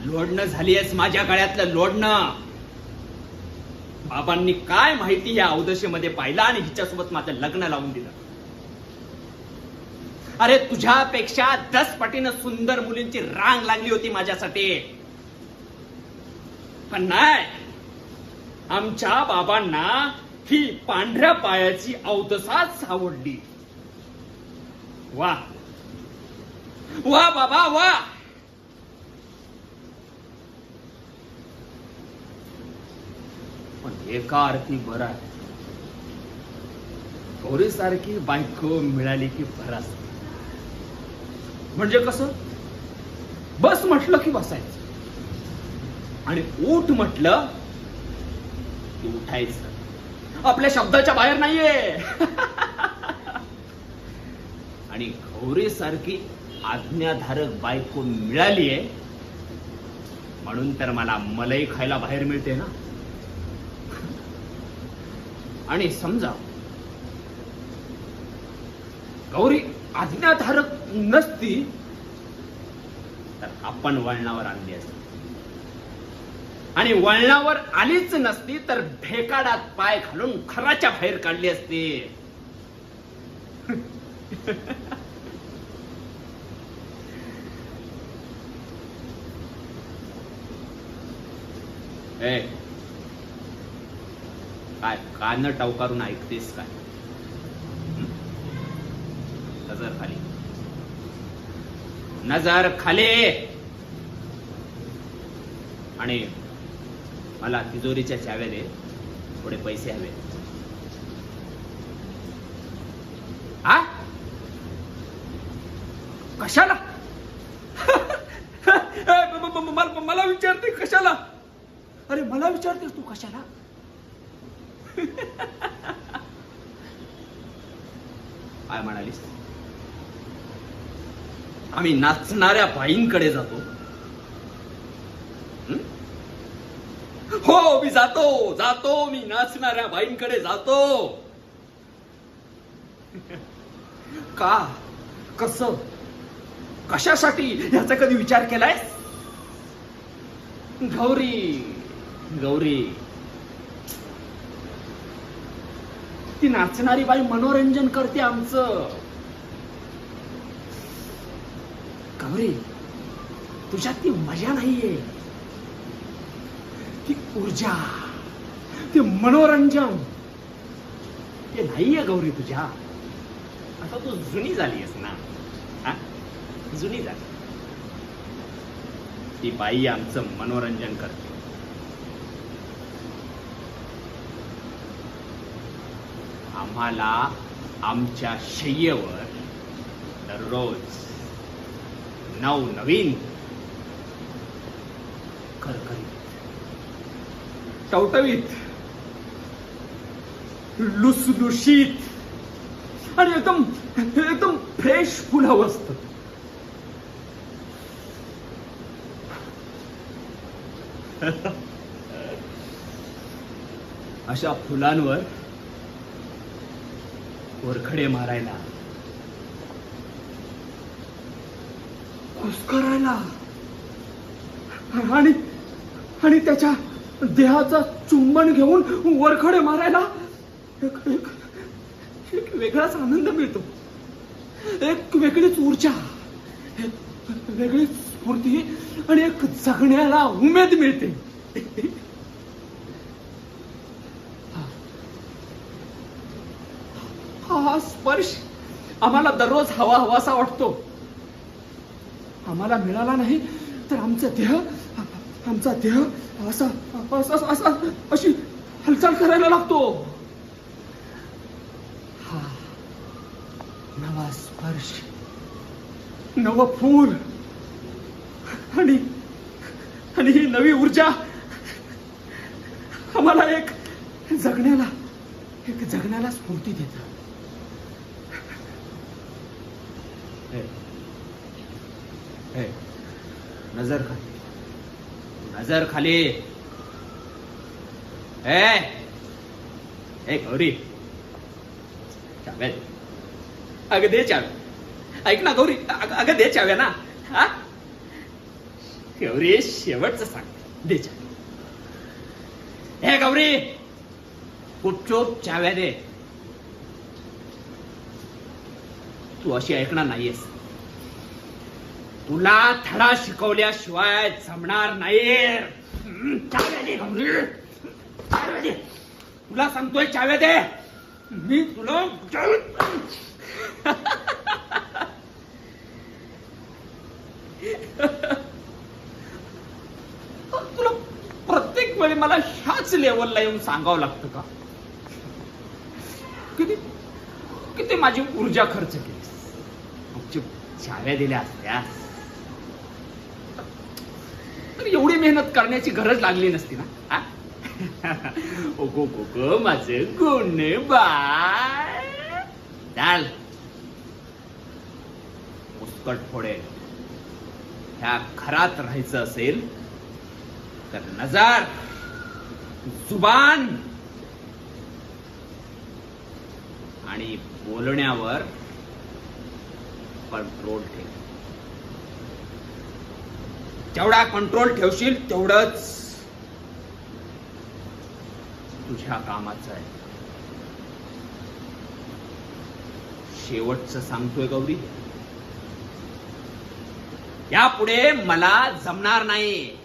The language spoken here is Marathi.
लोडणं झालीयस माझ्या गळ्यातलं लोडणं. बाबांनी काय माहिती या अवदशेमध्ये पाहिलं आणि हिच्यासोबत माझं लग्न लावून दिलं. अरे तुझ्यापेक्षा 10 पटीनं सुंदर मुलींची रांग लागली होती माझ्यासाठी. पण नाही, आमच्या बाबांना ही पांढऱ्या पायाची अवदसाच आवडली. वा वा बाबा वा. पण एका अर्थी बरं आहे, गौरीसारखी बायको मिळाली की बराच. म्हणजे कसं, बस म्हटलं की बसायचं आणि उठ म्हटलं की उठायचं. आपल्या शब्दाच्या बाहेर नाहीये. आणि गौरीसारखी आज्ञाधारक बायको मिळालीये म्हणून तर मला मलई खायला बाहेर मिळते ना. आणि समजा गौरी आज्ञाधारक नसती तर आपण वळणावर आणली असती, आणि वळणावर आलीच नसती तर भेकाडात पाय घालून घराच्या बाहेर काढली असती. काय कान टावकारून ऐकतेस काय? नजर खाली, नजर खाली. आणि मला तिजोरीच्या चाव्या दे, थोडे पैसे हवे. आ कशाला? मला विचारते कशाला? अरे मला विचारतेस तू कशाला? काय म्हणालीस? आम्ही नाचणाऱ्या बाईंकडे जातो. हो मी जातो मी नाचणाऱ्या बाईंकडे जातो. का, कसं, कशासाठी याचा कधी विचार केलाय? गौरी ती नाचणारी बाई मनोरंजन करते आमचं. गौरी तुझ्यात ती मजा नाहीये, ती ऊर्जा, ते मनोरंजन ते नाहीये गौरी तुझ्या. आता तू जुनी झालीयस ना. हा, जुनी झाली. ती बाई आमचं मनोरंजन करते. आम्हाला आमच्या शय्येवर दररोज नवनवीन खरखरीत, टवटवीत, लुसलुशीत आणि एकदम फ्रेश फुल हवं असतं. अशा फुलांवर वरखडे मारायला, कुस्करायला आणि त्याच्या देहाचा चुंबन घेऊन वरखडे मारायला एक वेगळाच आनंद मिळतो. एक वेगळीच ऊर्जा, एक वेगळीच स्फूर्ती आणि एक जगण्याला उमेद मिळते. हा स्पर्श आम्हाला दररोज हवासा वाटतो. आम्हाला मिळाला नाही तर आमचा देह अशी हालचाल करायला लागतो. हा नवा स्पर्श, नव फूल आणि ही नवी ऊर्जा आम्हाला एक जगण्याला स्फूर्ती देतात. नजर खाली. गौरी चाव्या, अगं दे चाव्या. ऐक ना गौरी, अगं दे चाव्या ना. हा गौरी शेवटचं सांगते, दे चावी. हे गौरी, गुपचूप चाव्या दे. तू अशी ऐकणार नाहीयेस. तुला धडा शिकवल्याशिवाय जमणार नाही. चाव्या दे गौरी, चाव्या दे. तुला सांगतोय चाव्या दे. मी तुला तुला प्रत्येक वेळी मला ह्याच लेवलला येऊन सांगावं लागतं का? किती किती माझी ऊर्जा खर्च केलीस. चाव्या दिल्या असत्या तर एवढी मेहनत करण्याची गरज लागली नसती ना. ओगो गो माझे गुण बाय. चाल मुस्कट फोडे. ह्या घरात राहायचं असेल तर नजर, जुबान आणि बोलण्यावर कंट्रोल ठेव. जेवढा कंट्रोल ठेवशील तेवढंच तुझ्या कामाचं आहे. शेवटचं सांगतोय गौरी, यापुढे मला जमणार नाही.